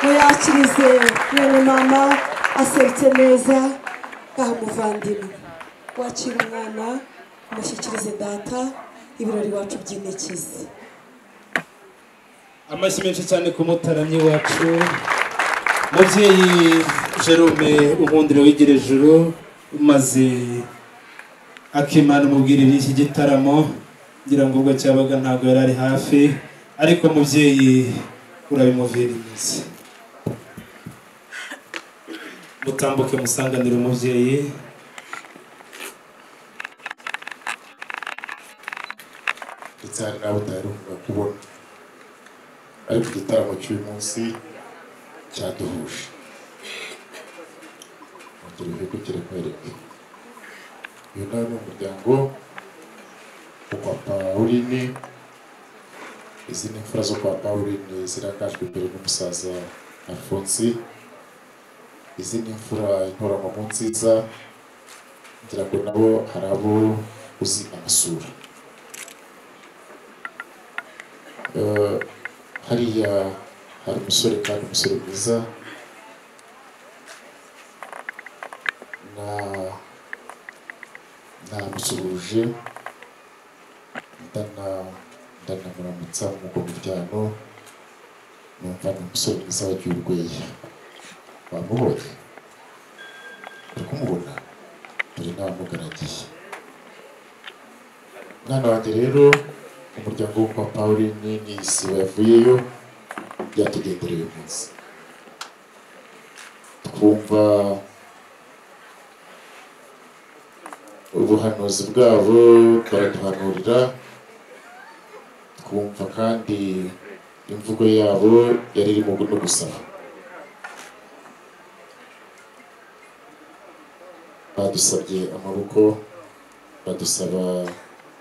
muyakirize yewe mama aserutse neza muvandimwe wakira umwana umushyikirize data ibirori wacu by'inikizi amashyi menshi cyane ku mutaramyi wacu mubyeyi Jerome Unkundire wigira ijuru maze akimana umubwira iby'iki gitaramo ngira ngo ubwo cyabaga ntabwo yari ari hafi ariko mubyeyi urabimuvira imizi mutambuke musanganire umubyeyi ndetse hari n'abo utaheruka kubona ariko igitaramo cy'uyu munsi cyaduhuje ongera uhegukire kwereke uyu nawe ni umuryango kwa Pauline izi ni imfura zo kwa Pauline zirangajwe imbere n'umusaza Alphonse izi ni imfura intoramo nziza ngira ngo nabo hari abo uzi amasura hariya hari umusore kandi umusore mwiza namusuhuje ndanamuramutsa nk'uko muryano numva ni umusore mwiza wagiye urwenya wamubonye uri kumubona dore n'abamugaragiye mwana wanjye rero umuryango wo kwa Pauline n'isi yavuyeyo yatugendereye uyu munsi twumva ubuhanuzi bwabo baraduhanurira twumva kandi imvugo yabo yari irimo no gusaba badusabye amaboko badusaba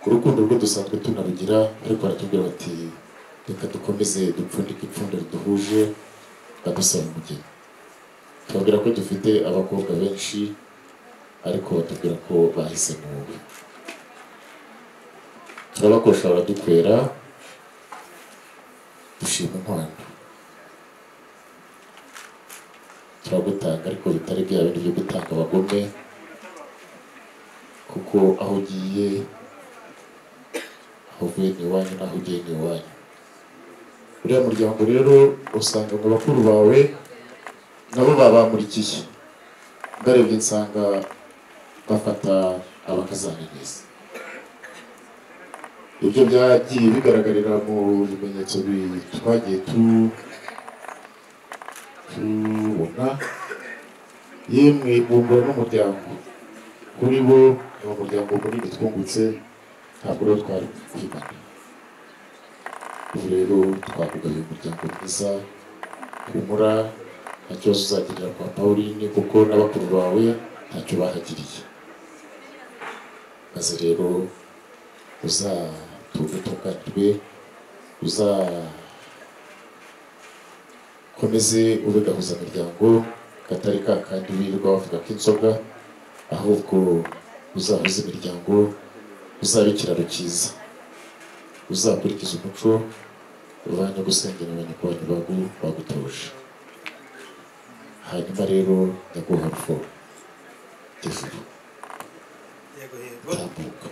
urukundo rwo dusanzwe tunarugira ariko baratubwira bati reka dukomeze dupfundike ipfundo riduhuje badusaba umugeni tubabwira ko dufite abakobwa benshi ariko batubwira ko bahisemo wowe turabakosha baradukwera dushima inkwano turagutanga ariko bitari bya bindi byo gutanga abagome kuko aho ugiye aho uvuye ni iwanyu n'aho ugiye ni iwanyu uriya muryango rero usanga mu bakuru bawe nabo babamurikiye ndarebye nsanga bafata abakazana neza ibyo byagiye bigaragarira mu bimenyetso twagiye tubona yemwe bungura n'umuryango kuri bo ni umuryango munini twungutse ntabwo rero twari kwibana ubu rero twavugaye umuryango mwiza humura nta kibazo uzagirira kwa Pauline kuko n'abakuru bawe ntacyo bahagiriye maze rero uzatunganirwe uzakomeze ube gahuzamiryango katari ka kandi wirirwa bavuga ko inzoga ahubwo uzahuza imiryango uzabe ikiraro cyiza uzakurikiza umuco ubanye gusengera abanyarwanda bagutoje hanyuma rero nyakubahwa rufo ijuru tambuka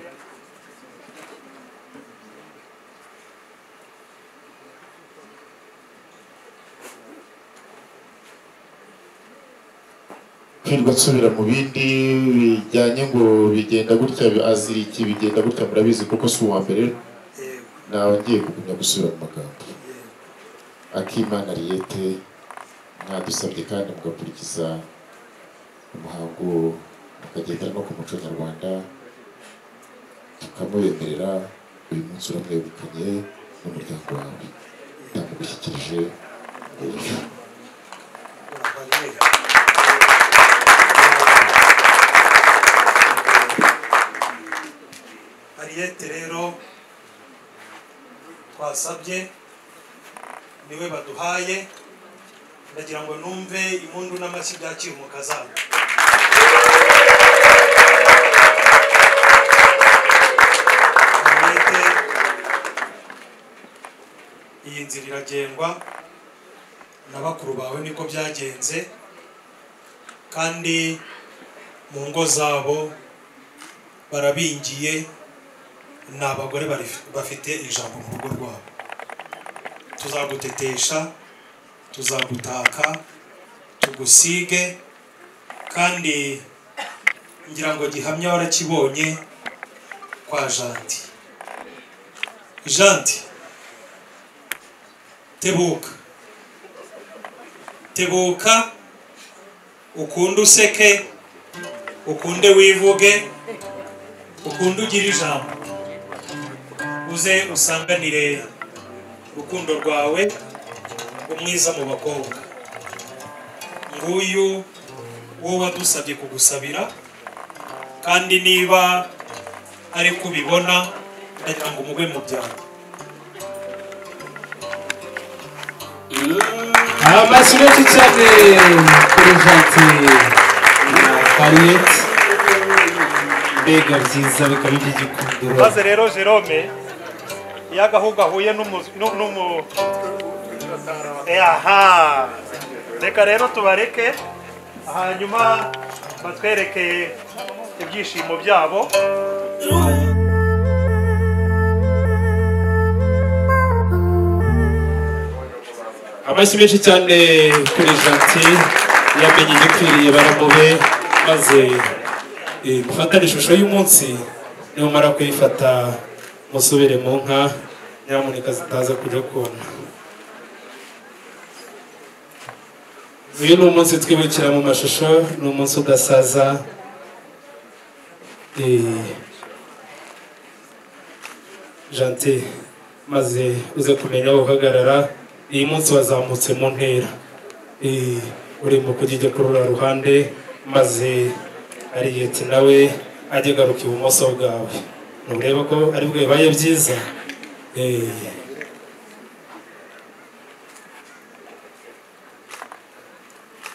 kwirwa nsubira mu bindi bijyanye ngo bigenda gutya azira iki bigenda gutya murabizi kuko si uwa mbere nawe ngiye kugumya gusubira mu magambo Akimana Ariete mwadusabye kandi mugakurikiza umuhango mukagendera no ku muco nyarwanda tukamubemerera uyu munsi uramwegukanye n'umuryango wawe ndamugushyikirije uburyo Ariete rero twasabye niwe baduhaye, ndagira ngo numve impundu n'amashyi byakira umukazana. Ariete, iyi nzira iragengwa na bakuru bawe niko byagenze, kandi mu ngo zabo barabingiye, ni abagore bafite ijambo mu rugo rwabo. Tuzagutetesha, tuzagutaka, tugusige, kandi ngira ngo gihamya warakibonye kwa Janti. Janti, tebuka, tebuka, ukunde useke, ukunde wivuge, ukunde ugire ijambo, uze usanganire urukundo rwawe umwiza mu bakobwa. Nguyu wowe wadusabye kugusabira, kandi niba ari kubibona ndagira ngo mugwe mu byaro. amashyi menshi cyane kuri Janti na Ariete, mbega byiza bikaba iby'igikundiro. Maze rero Jerome, iyo agahu gahuye aha, reka rero tubareke, hanyuma batwereke ibyishimo byabo. amashyi menshi cyane kuri Janti, yamenye igikwiriye baramube, maze gufatana ishusho y'umunsi, nimumara kuyifata musubire mu nka, nyamuneka zitaza kujya kona. Uyu ni umunsi twibukira mu mashusho, ni umunsi udasaza. Janti, maze uze kumenya aho uhagarara. Iyi munsi wazamutse mu ntera, urimo kujya kuri uriya ruhande, maze Ariete nawe ajye garuka ibumoso bwawe. Ntureba ko ari bwo bibaye byiza.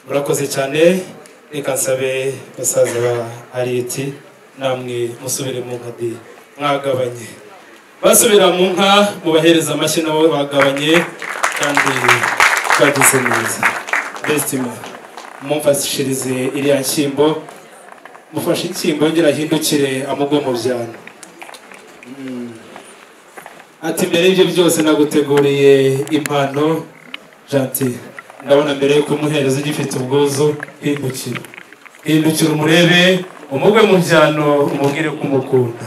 Murakoze cyane, reka nsabe basaza ba Ariete namwe musubire mu nka di mwagabanye. Basubira mu nka mubahereza amashyi nabo bagabanye, kandi bagize neza. Bestima, mumfashirize iriya nshyimbo, mufashe inshyimbo ngira ahindukire amugwe mu byano. Ati mbere y'ibyo byose naguteguriye impano. Janti, ndabona mbere yo kumuhereza ugifite ubwuzu, hindukira umurebe, umugwe mu byano, umubwire ko umukunda.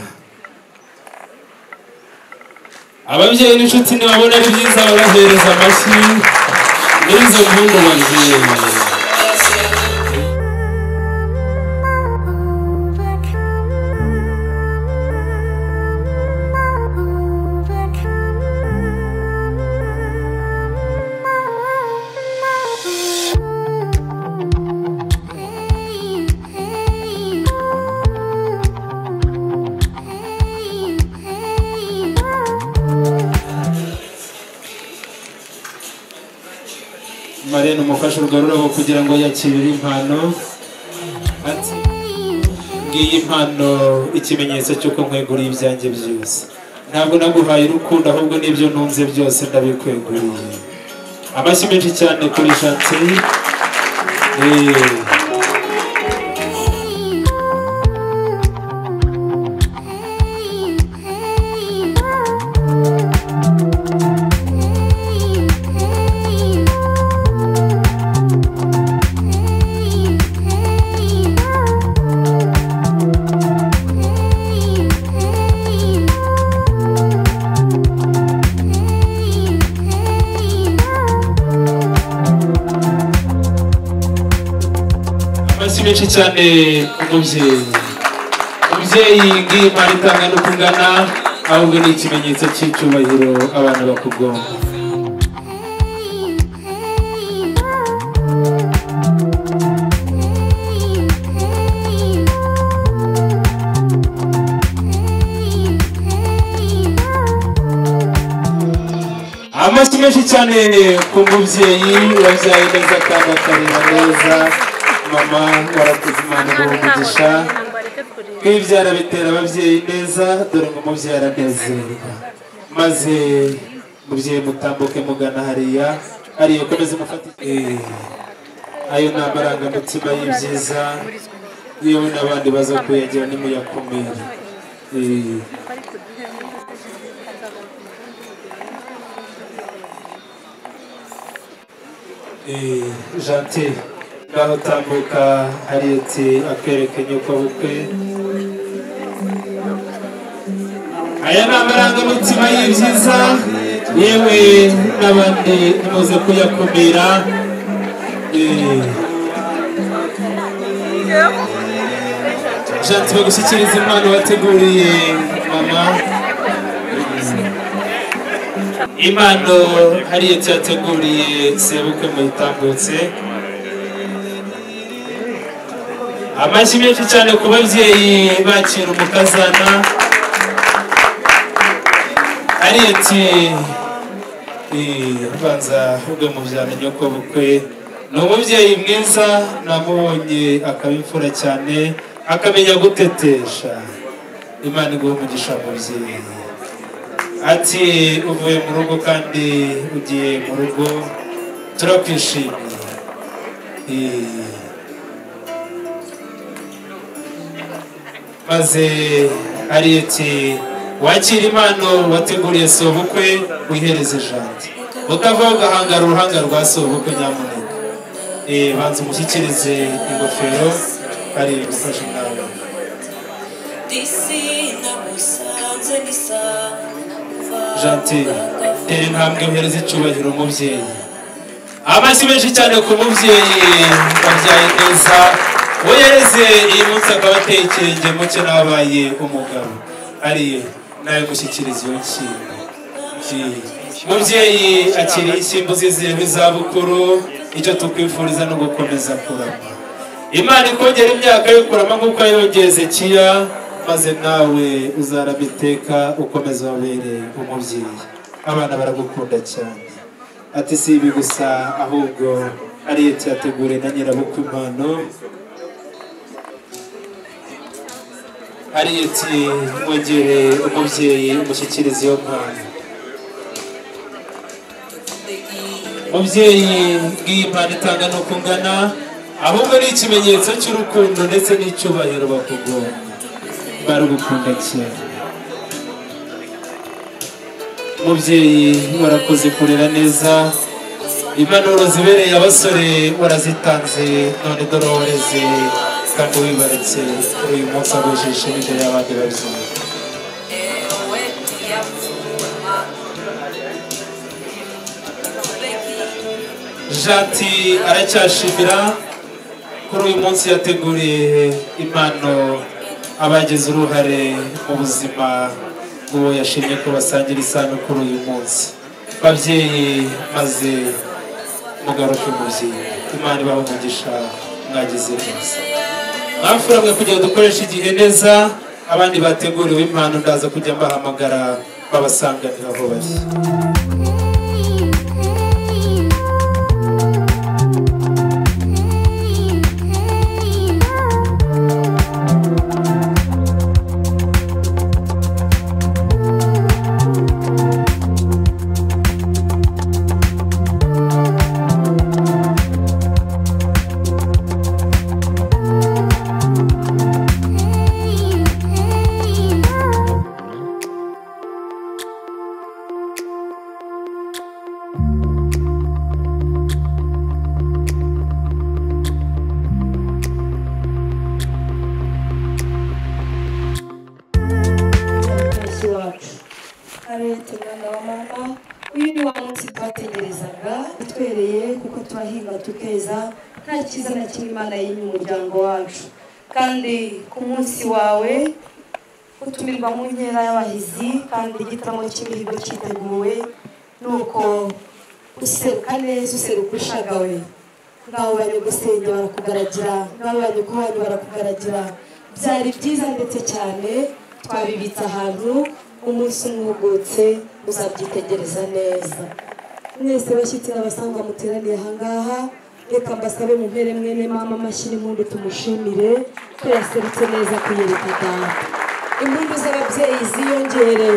Ababyeyi n'inshuti nibabona ari byiza babahereza amashyi n'izo mpundu bagiye. Marene umufasha urugarurabo kugira ngo yakirire impano. Ati ngiyi impano ikimenyetso cy'uko nkweguriye ibyanjye byose. Ntabwo naguhaye urukundo, ahubwo n'ibyo ntunze byose ndabikweguriye. Amashyi menshi cyane kuri Janti. menshi cyane umubyeyi ngiye impano itanga no kungana, ahubwo ni ikimenyetso cy'icyubahiro abana bakugomba. amashyi menshi cyane ku mubyeyi wabyaye neza kandi akarera neza. Mama warakoze, Imana iguhe umugisha. Kwibyara bitera ababyeyi neza, dore ngo umubyeyi aranezerwa. Maze mubyeyi mutambuke mugana hariya komeza mufate. Ayo ni amarangamutima y'ibyiza, yewe n'abandi baza kuyagira nimuyakumira. Gentil ngaho tambuka Harriet akwereke nyoko bukwe. Aya ni amarangamutima y'ibyiza, yewe n'abandi nimuze kuyakumira. Gentil bagushyikiriza impano wateguriye mama. Impano Harriet yateguriye sebukwe muyitambutse. Amashyi menshi cyane ku babyeyi bakira umukazana. Harriet banza ubwe mubyara nyoko bukwe, ni umubyeyi mwiza, namubonye akaba imfura cyane, akamenya gutetesha. Imana iguhe umugisha mubyeyi. Ati uvuye mu rugo kandi ugiye mu rugo, turakwishimiye. Maze Harriet wakira impano wateguriye sobukwe, wihereze Gentil. Utava ugahangara uruhanga rwa sobukwe nyamuneka. Banza umushyikirize ingofero, ari gufasha nawe. Gentil, tera intambwe uhereze icyubahiro umubyeyi. Amashyi menshi cyane ku mubyeyi wabyaye neza, wohereze iyi munsi akaba ateye ikirenge muke n'abaye umugabo. Ari nawe gushyikiriza iyo nshyimbo. Mubyeyi akiriye inshyimbo zizewe izabukuru, icyo tukwifuriza no gukomeza kurama. Imana ikongera imyaka yo kurama nk'uko yongeye Hezekiya, maze nawe uzarama iteka ukomeza wabereye umubyeyi. Abana baragukunda cyane. Ati si ibi gusa, ahubwo Harriet yateguriye na nyirabukwe impano. Harriet mwegere umubyeyi umushyikiriza iyo mpano. Mubyeyi ngiyi impano itanga no kungana, ahubwo ni ikimenyetso cy'urukundo ndetse n'icyubahiro bakugomba. Baragukunda cyane. Mubyeyi warakoze kurera neza, impanuro zibereye abasore warazitanze, none dore wareze kandi wibaretse kuri uyu munsi abujishe n'imbere y'abandi babyeyi. Gentil aracyashimira kuri uyu munsi yateguriye impano abagize uruhare mu buzima bw'uwo yashimye ko basangira isano kuri uyu munsi. Babyeyi maze mugaruke mubyeyi, Imana ibahe umugisha, mwagize neza. Mwamfura mwe kugira ngo dukoreshe igihe neza, abandi bateguriwe impano ndaza kujya mbahamagara babasanganira aho bari. Harriet mwana wa mama, uyu ni wa munsi twategerezaga, bitwereye kuko turahinga tukeza, nta cyiza na kimwe Imana yimye umuryango wacu. Kandi ku munsi wawe utumirwa mu nkera y'abahizi, kandi igitaramo cy'imihigo cyiteguwe, nuko useruka neza, useruka ushagawe. Ngaho banyagusenge barakugaragira, ngaho banyakubanyi barakugaragira. Byari byiza ndetse cyane, twabibitse ahantu, umunsi umwugutse uzabyitegereza neza. mwese bashyitsi n'abasangwa muteraniye ahangaha reka mbasabe mumpere mwene mama amashyi n'impundu tumushimire ko yaserutse neza kuyereka data impundu z'ababyeyi ziyongere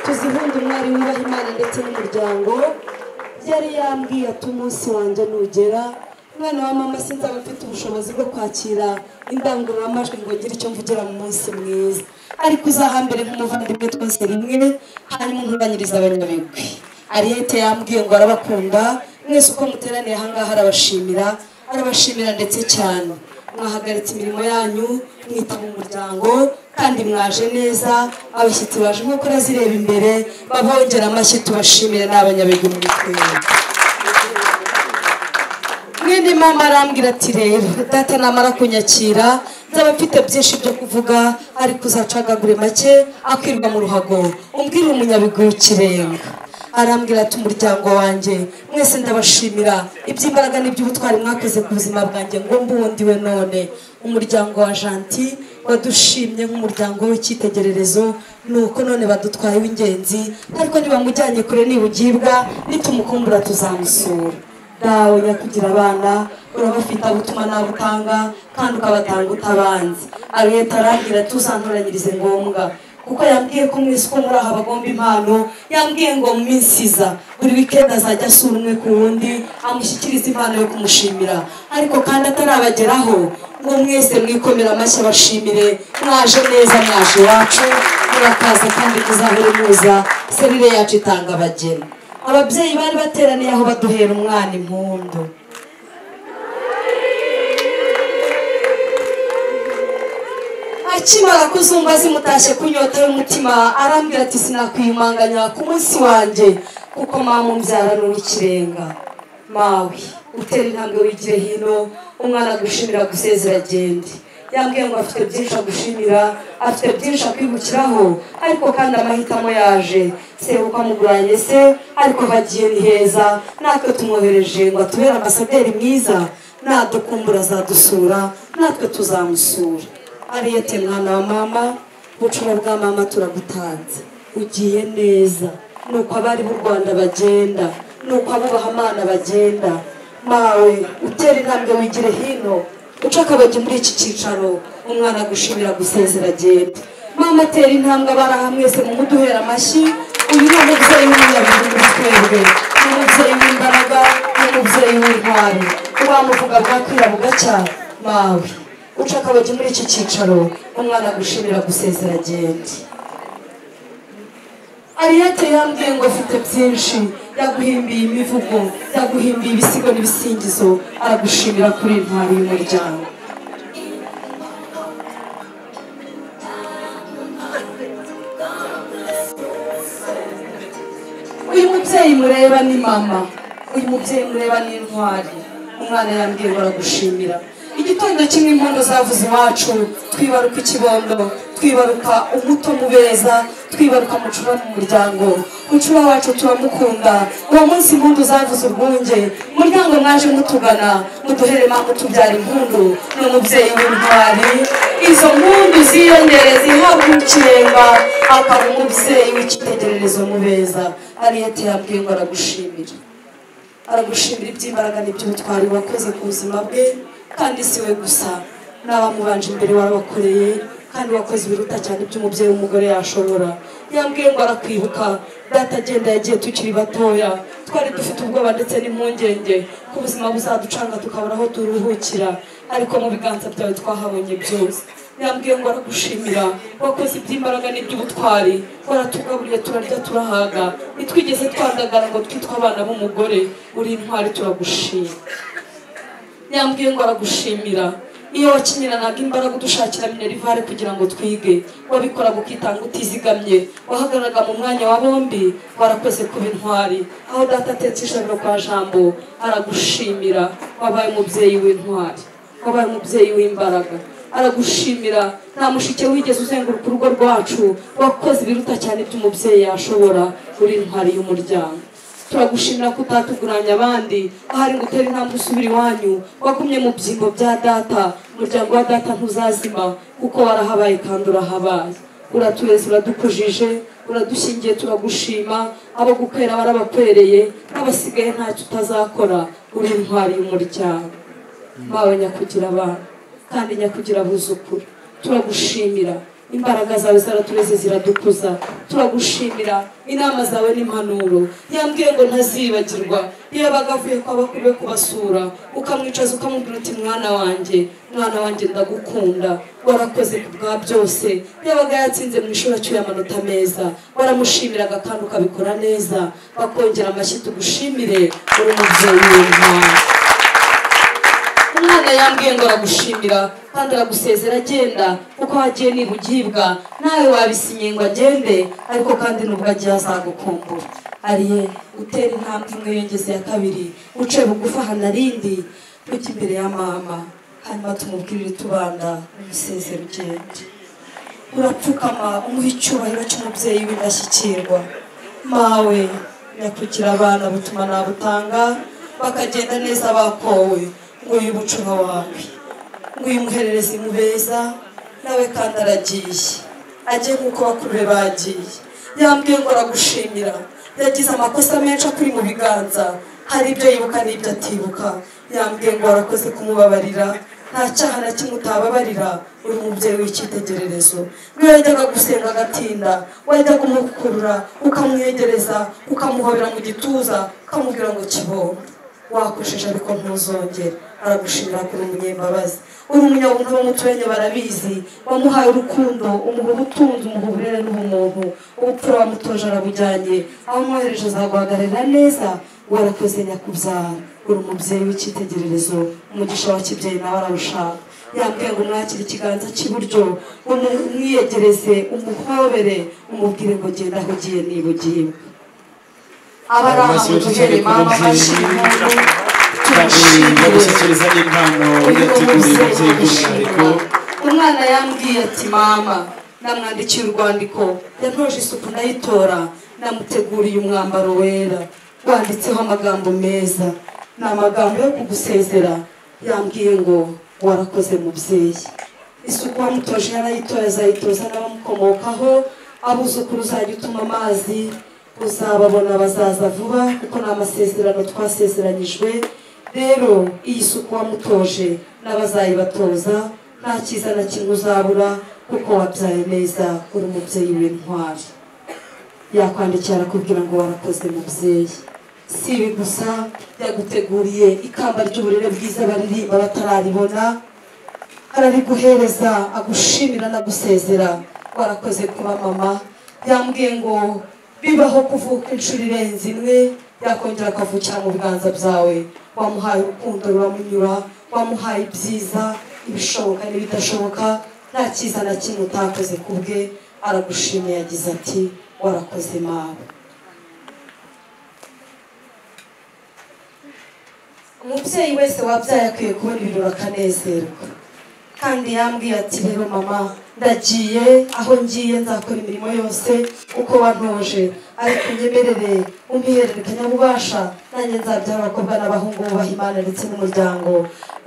tuzihunde umwari wubaha Imana ndetse n'umuryango yari yambwiye ati umunsi wanjye nugera mwana wa mama sinzaba mfite ubushobozi bwo kwakira indangururamajwi ngo ngire icyo mvugira mu munsi mwiza ariko uzahambere nk'umuvandimwe twese rimwe hanyuma nkuranyiriza abanyabigwi Ariyete yambwiye ngo arabakunda mwese uko muteraniye ahangaha arabashimira ndetse cyane mwahagaritse imirimo yanyu mwita mu muryango kandi mwaje neza abashyitsi baje nk'uko urazireba imbere babongera amashyi tubashimire n'abanyabigwi muri twese mwene mama arambwira ati rero data namara kunyakira nzaba mfite byinshi byo kuvuga ariko uzacagagure make akwirwa mu ruhago umbwire umunyabigwi w'ikirenga arambwira ati umuryango wanjye mwese ndabashimira iby'imbaraga n'iby'ubutwari mwakoze ku buzima bwanjye ngo mbundiwe none umuryango wa Janti wadushimye nk'umuryango w'icyitegererezo nuko none badutwaye w'ingenzi ariko nibamujyanye kure nibugibwa nitumukumbura tuzamusura dawe nyakugira abana urabafite abutuma nabutanga kandi ukabatanga utabanze Ariyete arambwira tuzantoranyirize ngombwa kuko yambwiye ko mwese uko muri aha bagomba impano yambwiye ngo mu minsi iza buri weekend azajya asura umwe ku wundi amushyikiriza impano yo kumushimira ariko kandi atarabageraho ngo mwese mwikomera amashyi abashimire mwaje neza mwaje iwacu murakaza kandi muzahure muza serire yacu itanga abageni ababyeyi bari bateraniye aho baduhera umwana impundu akimara kuzumva zimutashye kunyota y'umutima arambwira ati sinakwiyumanganya ku munsi wanjye kuko mama umbyara n'uw'ikirenga mawe utera intambwe wigire hino umwana agushimira gusezera agende yambwiye ngo afite byinshi agushimira afite byinshi akwibukiraho ariko kandi amahitamo yaje sebuka muguranye se ariko bagiye ni heza natwe tumwohereje ngo atubere ambasaderi mwiza nadukumbura azadusura natwe tuzamusura Ariyete mwana wa mama bucura bwa mama turagutanze ugiye neza nuko abari b'u Rwanda bagenda nuko abubaha Imana bagenda mawe utera intambwe wigire hino uca akabagi muri iki cyicaro umwana agushimira gusezera agenda mama atera intambwe abaraha mwese mu muduhera amashyi uyu ni umubyeyi w'umunyabigwi muri twebwe ni umubyeyi w'imbaraga ni umubyeyi w'intwari uwamuvuga bwakwira bugacya mawe uca akabagi muri iki cyicaro umwana agushimira gusezera agenda Ariyete yambwiye ngo afite byinshi yaguhimbiye imivugo yaguhimbiye ibisigo n'ibisingizo aragushimira kuri intwari y'umuryango uyu mubyeyi mureba ni mama uyu mubyeyi mureba ni intwari umwana yambwiye ngo aragushimira igitondo kimwe impundu zavuze iwacu twibaruka ikibondo twibaruka umuto mubeza twibaruka mucura mu muryango mucura wacu turamukunda uwo munsi impundu zavuze urwunge umuryango mwaje mutugana muduhere mama tubyara impundu ni umubyeyi w'intwari izo mpundu ziyongere zihabwa ikirenga akaba umubyeyi w'icyitegererezo mubeza Ariyete yambwiye ngo aragushimira iby'imbaraga n'iby'ubutwari wakoze ku buzima bwe kandi si we gusa n'abamubanje imbere warabakoreye kandi wakoze ibiruta cyane by'umubyeyi w'umugore yashobora yambwiye ngo arakwibuka data agenda yagiye tukiri batoya twari dufite ubwoba ndetse n'impungenge ko ubuzima buzaducanga tukabura aho turuhukira ariko mu biganza byawe twahabonye byose yambwiye ngo aragushimira wakoze iby'imbaraga n'iby'ubutwari waratugaburiye turarya turahaga ntitwigeze twandagara ngo twitwe abana b'umugore uri intwari turagushima yambwiye ngo aragushimira iyo wakinyiranaga imbaraga udushakira minerivare kugira ngo twige wabikoraga ukitanga utizigamye wahagararaga mu mwanya wa bombi warakoze kuba intwari aho data atetse ijabiro kwa jambo aragushimira wabaye umubyeyi w'intwari wabaye umubyeyi w'imbaraga aragushimira nta mushike wigeze uzenguruka urugo rwacu wakoze ibiruta cyane by'umubyeyi yashobora uri intwari y'umuryango turagushimira ko utatuguranya abandi ahari ngo utere intambwe usubira iwanyu wagumye mu byimbo bya data umuryango wa data ntuzazima kuko warahabaye kandi urahabaye uratureze uradukujije uradushingiye turagushima abo gukwera barabakwereye abasigaye ntacyo utazakora uri intwari y'umuryango mawe nyakugira abana kandi nyakugira abuzukuru turagushimira imbaraga zawe zaratureze ziradukuza turagushimira inama zawe n'impanuro yambwiye ngo ntazibagirwa iyo yabaga avuye kwa bakuru be kubasura ukamwicaza ukamubwira uti mwana wanjye ndagukunda warakoze ku bwa byose yabaga yatsinze mu ishuri acyuye amanota meza waramushimiraga kandi ukabikora neza bakongera amashyi tugushimire uri umubyeyi w'intwari umwana yambwiye ngo aragushimira kandi aragusezera agenda kuko wagiye nibugibwa nawe wabisinye ngo agende ariko kandi nubwo agiye azagukumbura ariye utera intambwe imwe yongeze ya kabiri uce bugufi ahanarindi ujya imbere ya mama hanyuma tumubwirire tubanda umusezero ugende urapfukama umuha icyubahiro cy'umubyeyi w'indashyikirwa mawe nyakugira abana butuma nabutanga bakagenda neza bakowe ngo y'ubucura wawe ngo uyimuherereze mu beza nawe kandi aragiye agiye nk'uko bakuru be bagiye yambwiye ngo aragushimira yagize amakosa menshi akuri mu biganza hari ibyo yibuka n'ibyo atibuka yambwiye ngo warakoze kumubabarira nta cyaha na kimwe utababarira uri umubyeyi w'icyitegererezo niyo yajyaga gusenga agatinda wajyaga umukurura ukamwegereza ukamuhobera mu gituza ukamubwira ngo kibondo wakosheje ariko ntuzongere aragushimira kuri umunyembabazi uri umunyabuntu b'umuturanyi barabizi wamuhaye urukundo umuha ubutunzi umuha uburere n'ubumuntu ubupfura wamutoje arabujyanye aho umwohereje azaguhagararira neza warakoze nyakubyara uri umubyeyi w'icyitegererezo umugisha wa kibyeyi nawe arawushaka yambwiye ngo mwakire ikiganza cy'iburyo umwiyegereze umuhobere umubwire ngo genda aho ugiye niba ugiye abari ahantu duhere mama gushyikiriza n'impano yateguriye umubyeyi by'umwihariko umwana yambwiye ati mama namwandikiye urwandiko yantoje isuku ndayitora namuteguriye umwambaro wera wanditseho amagambo meza ni amagambo yo kugusezera yambwiye ngo warakoze mubyeyi isuku wamutoje yarayitoye azayitoza n'abamukomokaho abuzukuru uzajya utuma amazi uzababona bazaza vuba kuko ni amasezerano twasezeranyijwe rero iyi suku wamutoje n'abazayibatoza nta cyiza na kimwe uzabura kuko wabyaye neza uri umubyeyi w'intwari yakwandikira arakubwira ngo warakoze mubyeyi si ibi gusa yaguteguriye ikamba ry'uburere bwiza baririmba batararibona arariguhereza agushimira n'agusezera warakoze kuba mama yambwiye ngo bibaho kuvuka inshuro irenze imwe yakongera akavukira mu biganza byawe wamuhaye urukundo ruramunyura wamuhaye ibyiza ibishoboka n'ibidashoboka nta cyiza na kimwe utakoze ku bwe aragushimiye yagize ati warakoze mawe umubyeyi wese wabyaye akwiye kubona ibirori akanezerwa kandi yambwiye ati rero mama ndagiye aho ngiye nzakora imirimo yose uko wantoje ariko unyemerere umwihererekanyabubasha nanjye nzabyara abakobwa n'abahungu bubaha Imana ndetse n'umuryango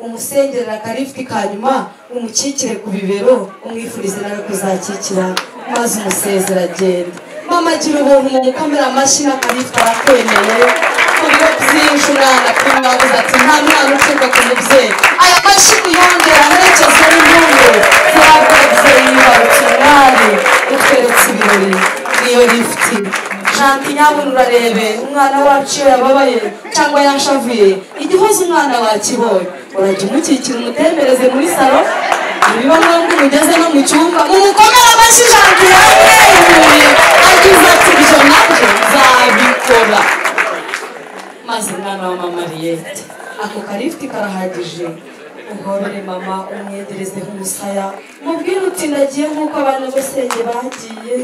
umusengerera akarifiti ka nyuma umukikire ku bibero umwifurize nawe kuzakikira maze umusezera agenda mama agira ubuntu mu mukamera amashyi n'akarifiti arakwemeye ku biro byinshi umwana kuri mwabuze ati nta mwana ucurwa ku mubyeyi aya mashyi uyongera aherekeza n'impundu z'ababyeyi barutse umwari utweretse ibirori niyo lifiti janti nyabuna urarebe umwana wacu iyo yababaye cyangwa yanshavuye igihoza umwana wakibonye urajya umukikira umutembereze muri salo niba ngombwa umugeze no mu cyumba mumukomere amashyi janti yamwenyuye agize ati ibyo nabyo nzabikora maze umwana wa mama Ariyete ako karifiti karahagije uhobere mama umwegerezeho umusaya mubwire uti ndagiye nk'uko abana bosenge bagiye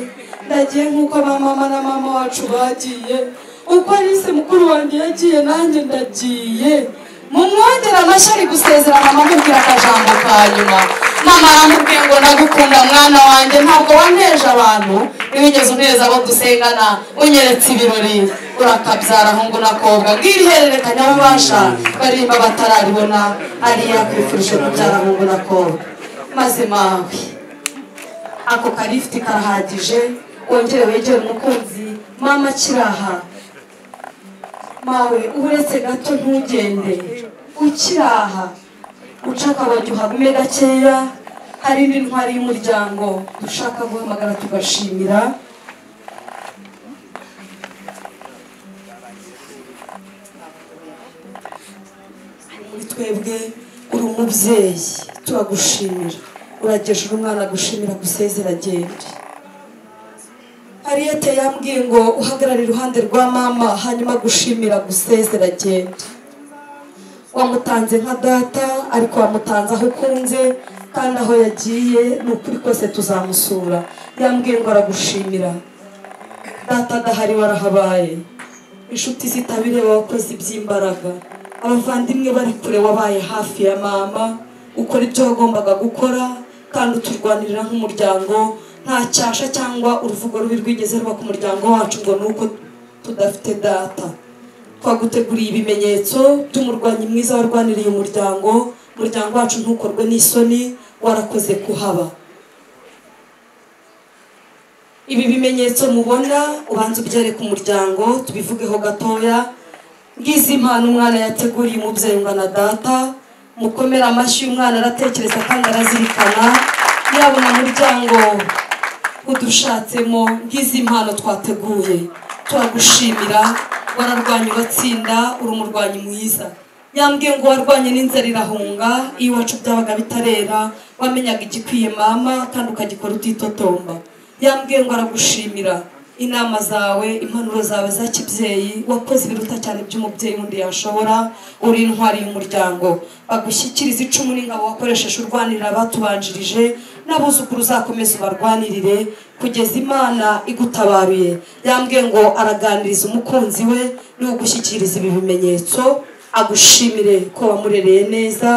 ndagiye nk'uko ba mama na mama wacu bagiye uko Alice mukuru wanjye yagiye nanjye ndagiye mumwongera amashyi ari gusezera mama amubwira akajambo ka nyuma mama aramubwiye ngo ndagukunda mwana wanjye ntabwo wanteje abantu ntiwigeze uneza abo dusengana unyeretse ibirori urakabyara ahungu n'akobwa bw'irihererekanyabubasha barimba batararibona ari yakwifurije kubyara ahungu n'akobwa maze mawe ako karifiti karahagije wongere wegere umukunzi mama kiraha mawe uretse gato ntugende ukiraha ucaka abajya uhagume gakeya hari indi ntwari y'umuryango dushaka guhamagara tugashimira muri twebwe uri umubyeyi turagushimira urageje umwana gushimira gusezera agende Hariyete yambwiye ngo uhagarare iruhande rwa mama hanyuma gushimira gusezera agende wamutanze nka data ariko wamutanze aho ukunze kandi aho yagiye ni ukuri kose tuzamusura yambwiye ngo aragushimira data adahari warahabaye inshuti zitabireba wakoze iby'imbaraga abavandimwe bari kure wabaye hafi ya mama ukora ibyo wagombaga gukora kandi uturwanirira nk'umuryango nta cyasha cyangwa uruvugo rubi rwigeze ruba ku muryango wacu ngo nuko tudafite data twaguteguriye ibimenyetso by'umurwanyi mwiza warwaniriye umuryango wacu ntukorwe n'isoni warakoze kuhaba ibi bimenyetso mubona ubanza ubyereka umuryango tubivugeho gatoya ngize impano umwana yateguriye umubyeyi ungana data mukomera amashyi umwana aratekereza kandi arazirikana yabona umuryango udushatsemo ngize impano twateguye turagushimira wararwanya uratsinda uri umurwanyi mwiza yambwiye ngo warwanye n'inzara irahunga iwacu byabaga bitarera wamenyaga igikwiye mama kandi ukagikora utitotomba yambwiye ngo aragushimira inama zawe impanuro zawe za kibyeyi wakoze ibiruta cyane by'umubyeyi wundi yashobora uri intwari y'umuryango bagushyikiriza icumu n'ingabo wakoresheje urwanirira abatubanjirije n'abuzukuru uzakomeza ubarwanirire kugeza imana igutabaruye yambwiye ngo araganiriza umukunzi we n'ugushyikiriza ibi bimenyetso agushimire ko wamurereye neza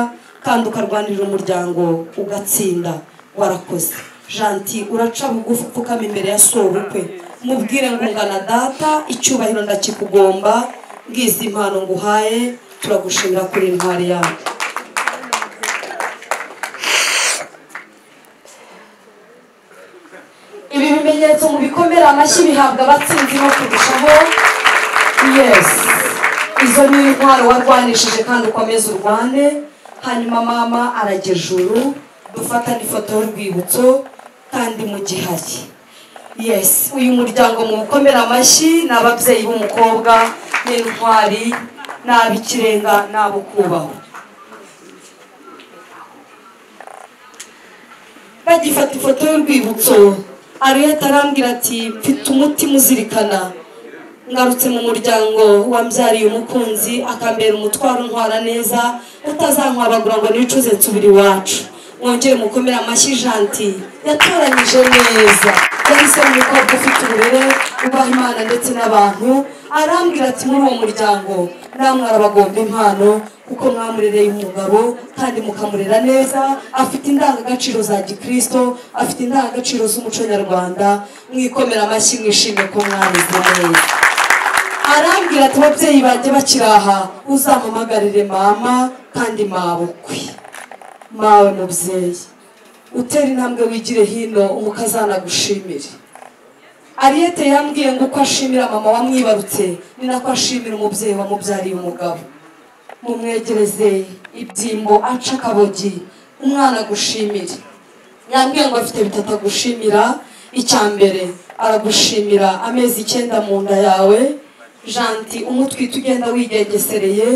kandi ukarwanirira umuryango ugatsinda warakoze Janti uraca bugufi upfukama imbere ya sobukwe mubwire ngo ungana data icyubahiro ndakikugomba ngize impano nguhaye turagushimira kuri intwari yawe ibi bimenyetso mu bikomera amashyi bihabwa abatsinzi no kurushaho yes izo ni intwaro warwanishije kandi ukomeza urwane hanyuma mama aragejuru dufatane ifoto y'urwibutso kandi mu gihari yes uyu muryango mu gukomera amashyi ni ababyeyi b'umukobwa n'intwari n'ab'ikirenga n'abo kubaho bagifata ifoto y'urwibutso Hariyete arambwira ati mfite umutima uzirikana ngarutse mu muryango wambyariye umukunzi akambera umutwaro ntwara neza utazankwabagura ngo nicuze nsubira iwacu mwongere mukomere amashyi Janti yatoranyije neza yahisemo umukobwa ufite uburere ubaha Imana ndetse n'abantu arambwira ati muri uwo muryango namwe arabagomba impano kuko mwamurereye umugabo kandi mukamurera neza afite indangagaciro za gikristo afite indangagaciro z'umuco nyarwanda mwikomera amashyi mwishimye ko mwarize neza arambwira ati ababyeyi banjye bakiraha uzampamagarire mama kandi mabukwe mawe mubyeyi utera intambwe wigire hino umukazana gushimire Hariyete yambwiye ngo uko ashimira mama wamwibarutse ni nako ashimira umubyeyi wamubyariye umugabo mumwegereze ibyimbo aca akabogi umwana gushimire yambwiye ngo afite bitatu agushimira icyambere aragushimira amezi 9 mu nda yawe Janti umutwite ugenda wigengesereye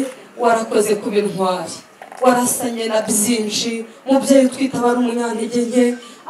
warakoze kuba intwari warasanye na byinshi mubyeyi utwite abari umunyantege nke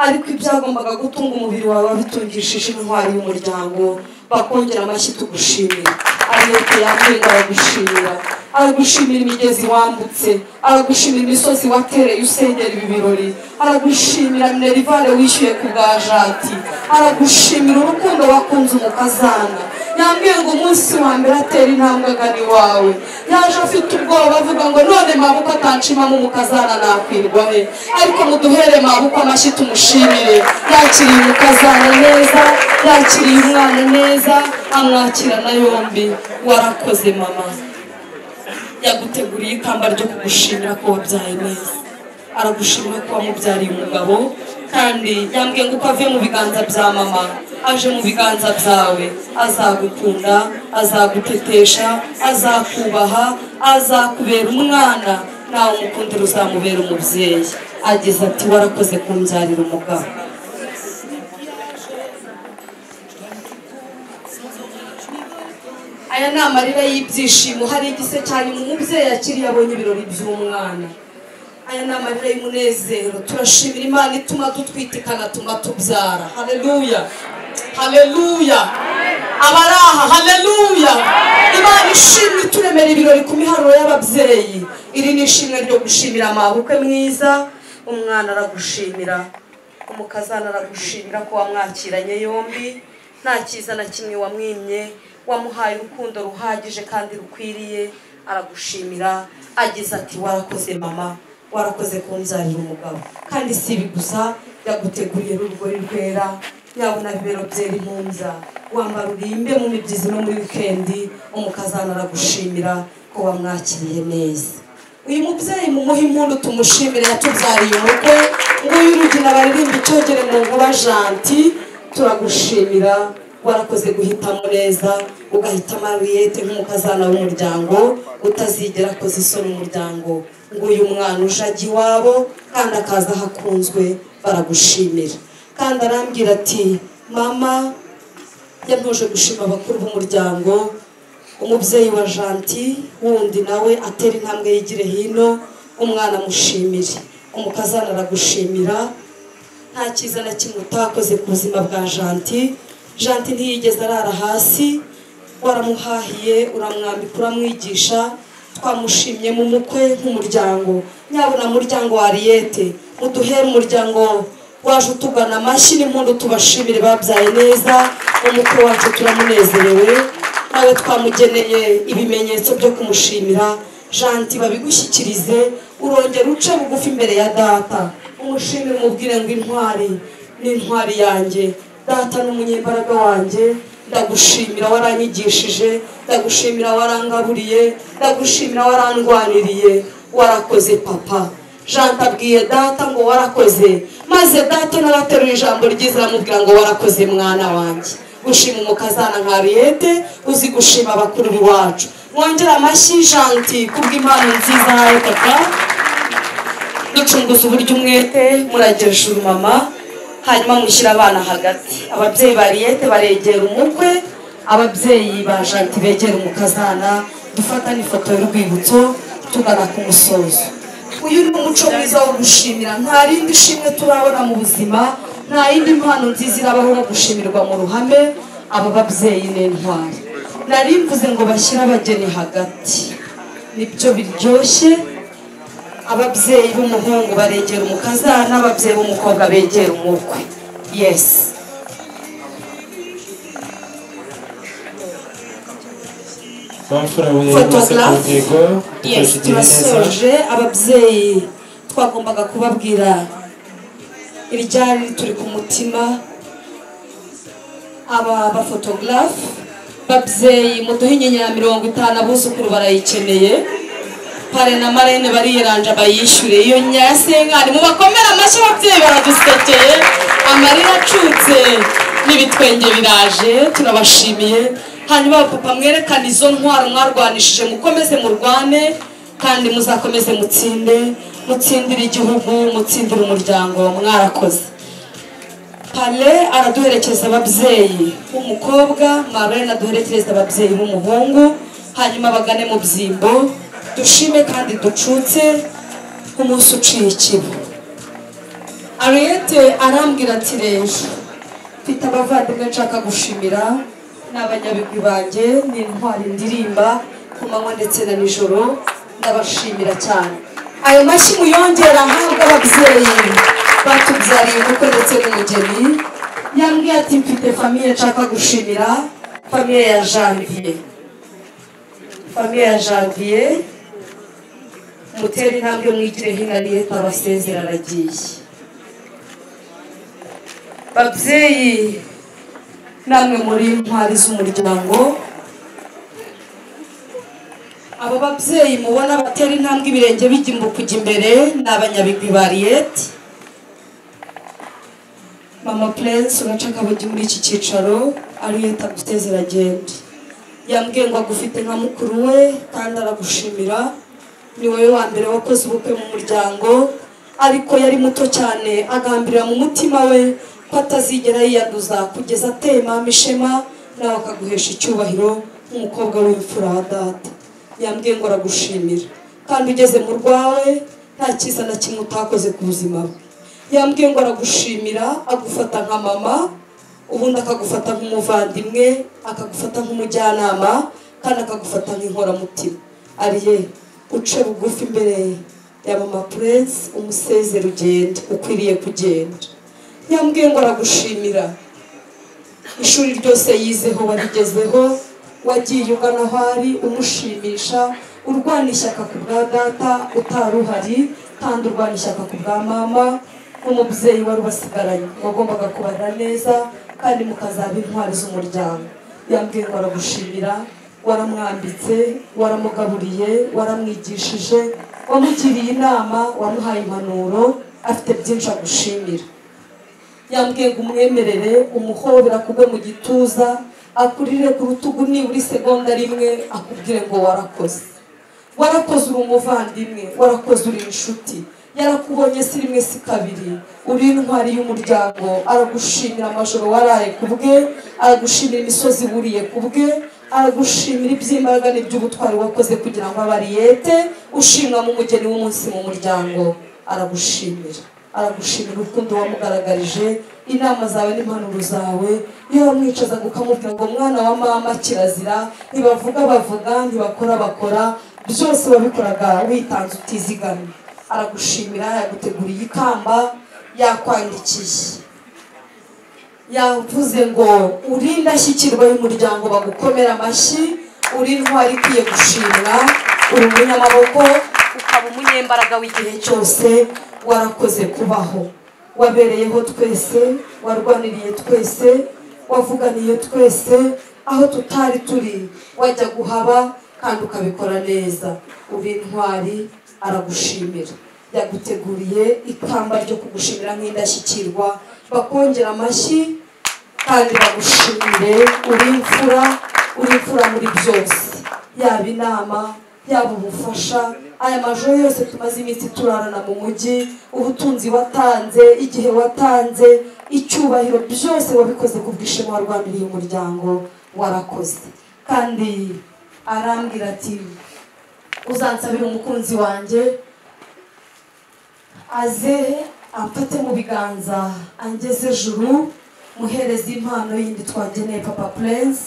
ariko ibyagombaga gutunga umubiri wawe bitungishije intwari y'umuryango bakongera amashyi tugushimira Hariyete yambwiye ngo aragushimira imigezi wambutse aragushimira imisozi watereye usengera ibi birori aragushimira minerivare wishyuye ku bwa Janti aragushimira urukundo wakunze umukazana yambwiye ngo umunsi wa mbere atera intambwe agana iwawe yaje afite ubwoba avuga ngo none mabuko atanshimamo umukazana nakwirwa he ariko muduhere mabuko amashyi tumushimire yakiriye umukazana neza yakiriye umwana neza amwakirana yombi warakoze mama yaguteguriye ikamba ryo kugushimira ko wabyaye neza aragushimira ko wamubyariye umugabo kandi yambwiye ngo uko avuye mu biganza bya mama aje mu biganza byawe, azagukunda, azagutetesha, azakubaha, azakubera umwana, nawe umukundira uzamubera umubyeyi. Agize ati warakoze kumbyarira umugabo. Aya ni amarira y'ibyishimo. Hari igise cyane umubyeyi akiriye abonye ibirori by'umwana. Aya ni amarira y'umunezero. Turashimira Imana ituma dutwita ikanatuma tubyara. Haleluya, haleluya. Abaraha, haleluya. Imana ishimwe turemera ibirori ku miharuro y'ababyeyi. Iri ni ishimwe ryo gushimira amabukwe mwiza. Umwana aragushimira, umukazana aragushimira ko wamwakiranye yombi, nta cyiza na kimwe wamwimye, wamuhaye urukundo ruhagije kandi rukwiriye. Aragushimira, agize ati warakoze mama, warakoze kumbyarira umugabo. Kandi si ibi gusa, yaguteguriye urugori rwera, yabona bibero byera impumbya, wambara urimbe mu mibyizi no muri wikendi. Umukazana aragushimira ko wamwakiriye neza. Uyu mubyeyi mumuhe impundu tumushimire, yatubyariye umukwe. Nguyu Rugina baririmba icyogere mu nkuba Janti. Turagushimira, warakoze guhitamo neza, ugahitamo Ariete nk'umukazana w'umuryango, utazigera akoze isoni umuryango. Nguyu mwana uje ajya iwabo kandi akaza hakunzwe, baragushimira. Kandi arambwira ati mama yantuje gushima abakuru b'umuryango, umubyeyi wa Janti wundi nawe atera intambwe yigire hino, umwana mushimire. Umukazana aragushimira, nta cyiza na kimwe utakoze ku buzima bwa Janti. Janti ntiyigeze arara hasi, waramuhahiye, uramwambika, uramwigisha. Twamushimye mu mukwe nk'umuryango. Nyabona muryango wa Ariete, muduhere umuryango waje utugana amashyi n'impundu tubashimire, babyaye neza. Umukwe wacu turamunezerewe, nawe twamugeneye ibimenyetso byo kumushimira. Janti babigushyikirize, urongera uce bugufi imbere ya data, umushimire, umubwire ngo intwari ni intwari yanjye, data n'umunyembaraga wanjye. Ndagushimira waranyigishije, ndagushimira warangaburiye, ndagushimira warandwaniriye. Warakoze papa. Janti abwiye data ngo warakoze, maze data n'abateruye ijambo ryiza aramubwira ngo warakoze mwana wanjye. Gushima umukazana nka Ariete, uzi gushima abakuru b'iwacu. Mwongera amashyi Janti kubw'impano nziza haye papa. Ducunguza uburyo umwete, murageje mama, hanyuma mushyira abana hagati. Ababyeyi ba Ariete baregera umukwe, ababyeyi ba Janti begera umukazana. Dufata n'ifoto y'urwibutso tugana ku musozo. Uyu ni umuco mwiza wo gushimira. Nta rindi shimwe turabona mu buzima, nta yindi mpano nziza irabaho no gushimirwa mu ruhame. Aba babyeyi ni intwari. Nari mvuze ngo bashyire abageni hagati, nibyo biryoshye. Ababyeyi b'umuhungu baregera umukazana, ababyeyi b'umukobwa begera umukwe. Yes. Photographe. Yes, turasoje. Ababyeyi twagombaga kubabwira iryari turi ku mutima. Aba photographe babyeyi muduhe inyenyeri 50, abuzukuru barayikeneye. Pare na marene bariyeranja bayishyure iyo nyasenkani. Mubakomera amashyi ababyeyi baradusekeye, amarira acutse n'ibitwenge biraje. Turabashimiye. Hanyuma papa mwerekana izo ntwaro mwarwanishije, mukomeze murwane kandi muzakomeze mutsinde, mutsindire igihugu, mutsindire umuryango. Mwarakoze. Pale araduherekeza ababyeyi b'umukobwa, Marene aduherekeza ababyeyi b'umuhungu, hanyuma bagane mu byimbo. Dushime kandi ducutse umunsi uciye ikibu. Ariete arambwira ati rejo mfite abavandimwe nshaka gushimira, n'abanyabigwi banjye, ni intwari ndirimba ku manywa ndetse na nijoro. Ndabashimira cyane. Ayo mashyi muyongera ntabwo ababyeyi batubyariye umukwe ndetse n'umugeni. Yambwiye ati mfite famiye nshaka gushimira, famiye ya Janvier. Famiye ya Janvier, mutera intambwe mwigire hino. Ariete abasezera aragiye. Babyeyi namwe muri intwari z'umuryango, abo babyeyi mubona batera intambwe ibirenge bijya kujya imbere, ni abanyabigwi ba Ariete. mama Prince uraca akabogi muri iki cyicaro ariyo tagutezera agenda yambwiye ngo agufite nka mukuru we kandi aragushimira ni wowe wa mbere wakoze ubukwe mu muryango ariko yari muto cyane agambirira mu mutima we ko atazigera yiyanduza kugeza ateye mama ishema nawe akaguhesha icyubahiro nk'umukobwa w'imfura wa data yambwiye ngo aragushimira kandi ugeze mu rwawe nta cyiza na kimwe utakoze ku buzima bwe yambwiye ngo aragushimira agufata nka mama ubundi akagufata nk'umuvandimwe akagufata nk'umujyanama kandi akagufata nk'inkoramutima ariye uce bugufi imbere ya mama Prince umusezero ugenda ukwiriye kugenda yambwiye ngo aragushimira ishuri ryose yizeho warigezeho wagiye ugana aho ari umushimisha urwana ishyaka ku bwa data utaruhari kandi urwana ishyaka ku bwa mama nk'umubyeyi wari ubasigaranye wagombaga kubarira neza kandi mukazaba intwari z'umuryango yambwiye ngo aragushimira waramwambitse waramugaburiye waramwigishije wamugiriye inama wamuhaye impanuro afite byinshi agushimira yambwiye ngo umwemerere umuhobera kugwe mu gituza akurire ku rutugu nibura isegonda rimwe akubwire ngo warakoze uri umuvandimwe warakoze uri inshuti yarakubonye si rimwe si kabiri uri intwari y'umuryango aragushimira amajoro waraye ku bwe aragushimira imisozi buriye ku bwe aragushimira iby'imbaraga n'iby'ubutwari wakoze kugira ngo abariyete ushimwa mu mugeni w'umunsi mu muryango aragushimira urukundo wamugaragarije inama zawe n'impanuro zawe iyo wamwicazaga ukamubwira ngo mwana wa mama kirazira ntibavuga bavuga ntibakora bakora byose wabikoraga witanze utizigamye aragushimira yaguteguriye ikamba yakwandikiye yavuze ngo uri indashyikirwa y'umuryango bagukomera amashyi uri intwari ikwiye gushimwa uri umunyamaboko ukaba umunyembaraga w'igihe cyose warakoze kubaho wabereyeho twese warwaniriye twese wavuganiye twese aho tutari turi wajya guhaba kandi ukabikora neza uri intwari aragushimira yaguteguriye ikamba ryo kugushimira nk'indashyikirwa bakongera amashyi kandi bagushimire uri imfura muri byose yaba inama yaba ubufasha aya majoro yose tumaze iminsi turarana mu mujyi ubutunzi watanze igihe watanze icyubahiro byose wabikoze ku bw'ishema warwaniriye umuryango warakoze kandi arambwira ati uzansabira umukunzi wanjye aze amfate mu biganza angeze ejuru muhereza impano yindi twageneye papa Prince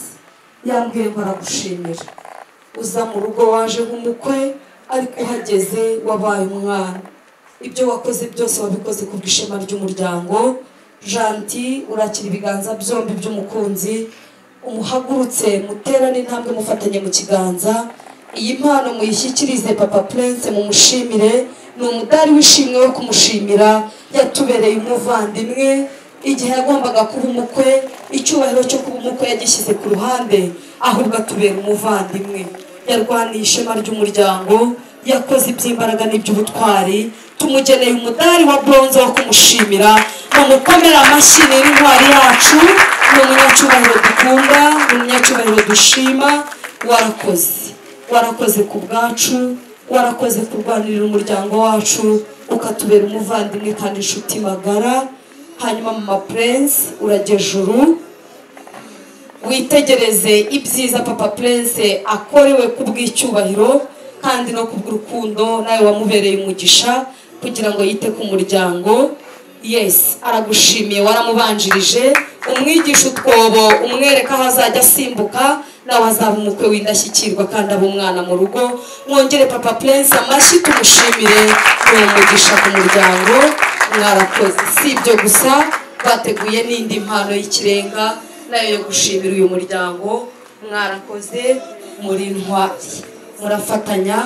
yambwiye ngo aragushimira uza mu rugo waje nk'umukwe ariko uhageze wabaye umwana ibyo wakoze byose wabikoze ku bw'ishema ry'umuryango janti urakira ibiganza byombi by'umukunzi umuhagurutse muterane intambwe mufatanye mu kiganza iyi mpano muyishyikirize papa Prince mumushimire ni umudari w'ishimwe wo kumushimira yatubereye umuvandimwe igihe yagombaga kuba umukwe icyubahiro cyo kuba umukwe yagishyize ku ruhande ahubwo atubera umuvandimwe yarwaniye ishema ry'umuryango yakoze iby'imbaraga n'iby'ubutwari tumugeneye umudari wa bronze wo kumushimira mumukomera amashyi n'intwari yacu ni umunyacyubahiro dukunda ni umunyacyubahiro dushima warakoze ku bwacu warakoze kurwanirira umuryango wacu ukatubera umuvandimwe kandi inshuti magara hanyuma mama Prince uragejuru witegereze ibyiza papa Prince akorewe ku bw'icyubahiro kandi no ku bw'urukundo nawe wamubereye umugisha kugira ngo yite ku muryango yes aragushimiye waramubanjirije umwigisha utwobo umwereka aho azajya asimbuka nawe azaba umukwe w'indashyikirwa kandi aba umwana mu rugo mwongere papa Prince amashyi tumushimire ni umugisha ku muryango mwarakoze si ibyo gusa bateguye n'indi mpano y'ikirenga nayo yo gushimira uyu muryango mwarakoze muri intwari murafatanya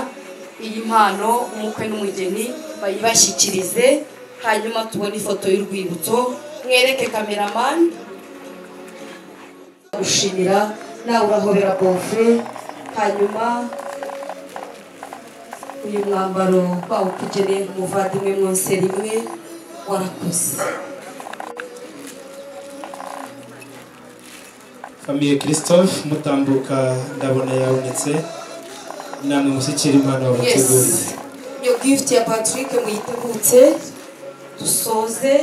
iyi mpano umukwe n'umugeni bayibashyikirize hanyuma tubone ifoto y'urwibutso mwereke cameraman gushimira nawe urahobera bonfre hanyuma uyu mwambaro bawukugeneye nk'umuvandimwe mwose rimwe warakoze Famille Christophe mutambuka ndabona yabonetse namwe mushyikira impano abateguriye. Yes, iyo gift ya Patrick muyitegutse dusoze.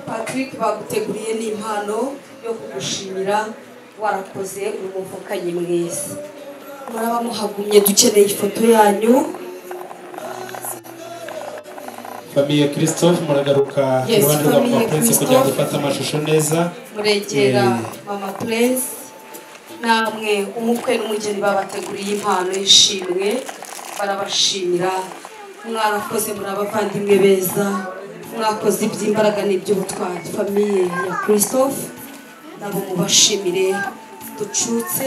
Patrick baguteguriye n'impano yo kugushimira warakoze umuvukanye mwiza. Muraba muhagumye dukeneye ifoto yanyu. Famille Christophe muragaruka iruhande rwa Mama Prince kugira ngo ufate amashusho neza. Muregera Mama Prince namwe umukwe n'umugeni babateguriye impano y'ishimwe barabashimira. Mwarakoze muri abavandimwe beza, mwakoze iby'imbaraga n'iby'ubutwari. Famille ya Christophe nabo mubashimire ducutse.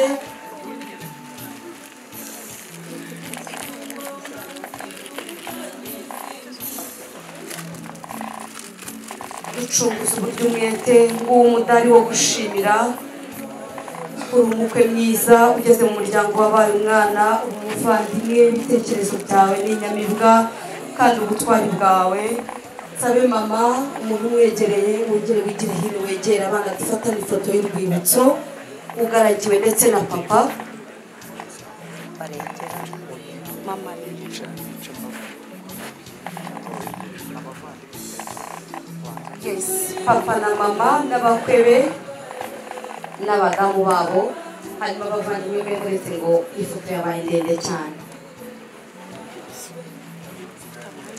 Ducunguza uburyo umwete ng'umudari wo gushimira. Uri umukwe mwiza ugeze mu muryango wabaye umwana, umuvandimwe, ibitekerezo byawe n'inyamibwa kandi ubutwari bwawe. Sabe mama umuntu umwegereye wegere wigira hino wegera abana dufatane ifoto y'urwibutso ugaragiwe ndetse na papa. Mama yes, papa na mama n'abakwebe n'abadamu babo hanyuma abavandimwe bemuretse ngo ifoto yabaye ndende cyane.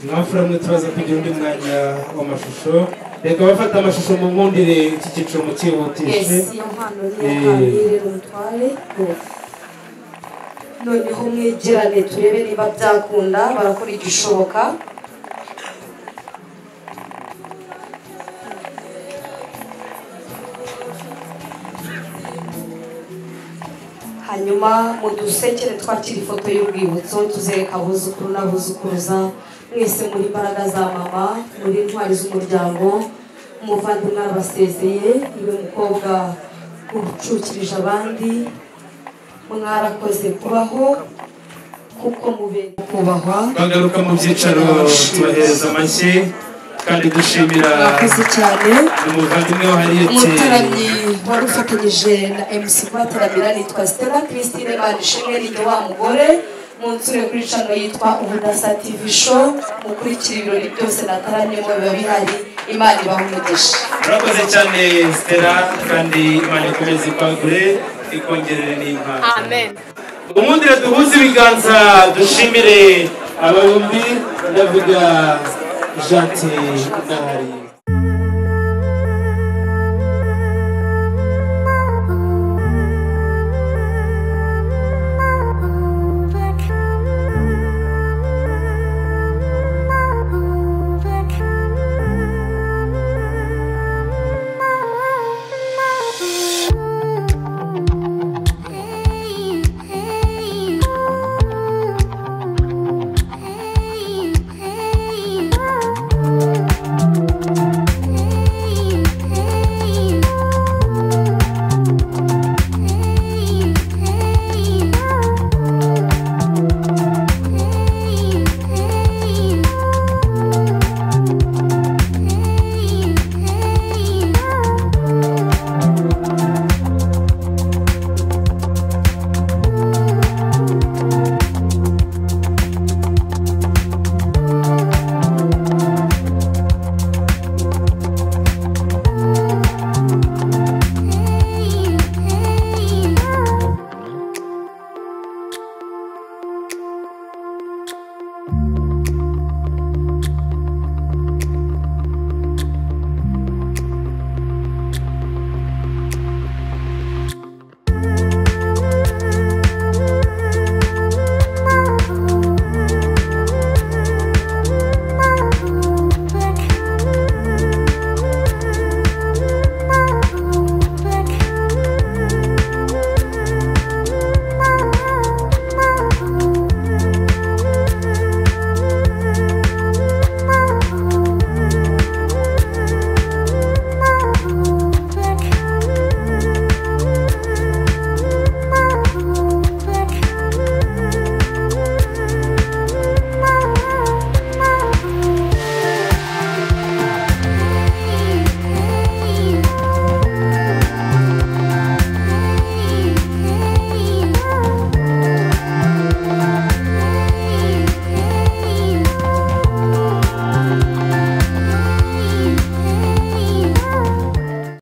Mwafura mwe turaza kugira undi mwanya w'amashusho. Reka bafata amashusho mu nkundire iki cyiciro mu cyihutishe. Yes, iyo mpano niyo mutware. Noneho mwegerane turebe niba byakunda barakora igishoboka. Hanyuma mudusekere twakira ifoto y'urwibutso tuzereka abuzukuru n'abuzukuruza mwese muri imbaraga za mama, muri intwari z'umuryango. Umuvandimwe arabasezeye, iwe mukobwa ubucukirije abandi. Mwarakoze kubaho kuko mubera kubahwa. Bagaruka mu byicaro tubahereza amashyi kandi dushimira mwakoze cyane. umuvandimwe wahariye Umutaramyi wari ufatanyije na MC Bataramira nitwa Stella Christine Manishimwe, ni wa mugore munsure kuri channel yitwa Ubudasa TV show. Mukurikira ibirori byose nataramyemo biba bihari. Imana ibahumugisha. Murakoze cyane Stella kandi Imana ikomeze kwagure ikongerere n'impano. Amen. Umundire duhuze ibiganza dushimire ababumbi ndavuga Janti Nahari.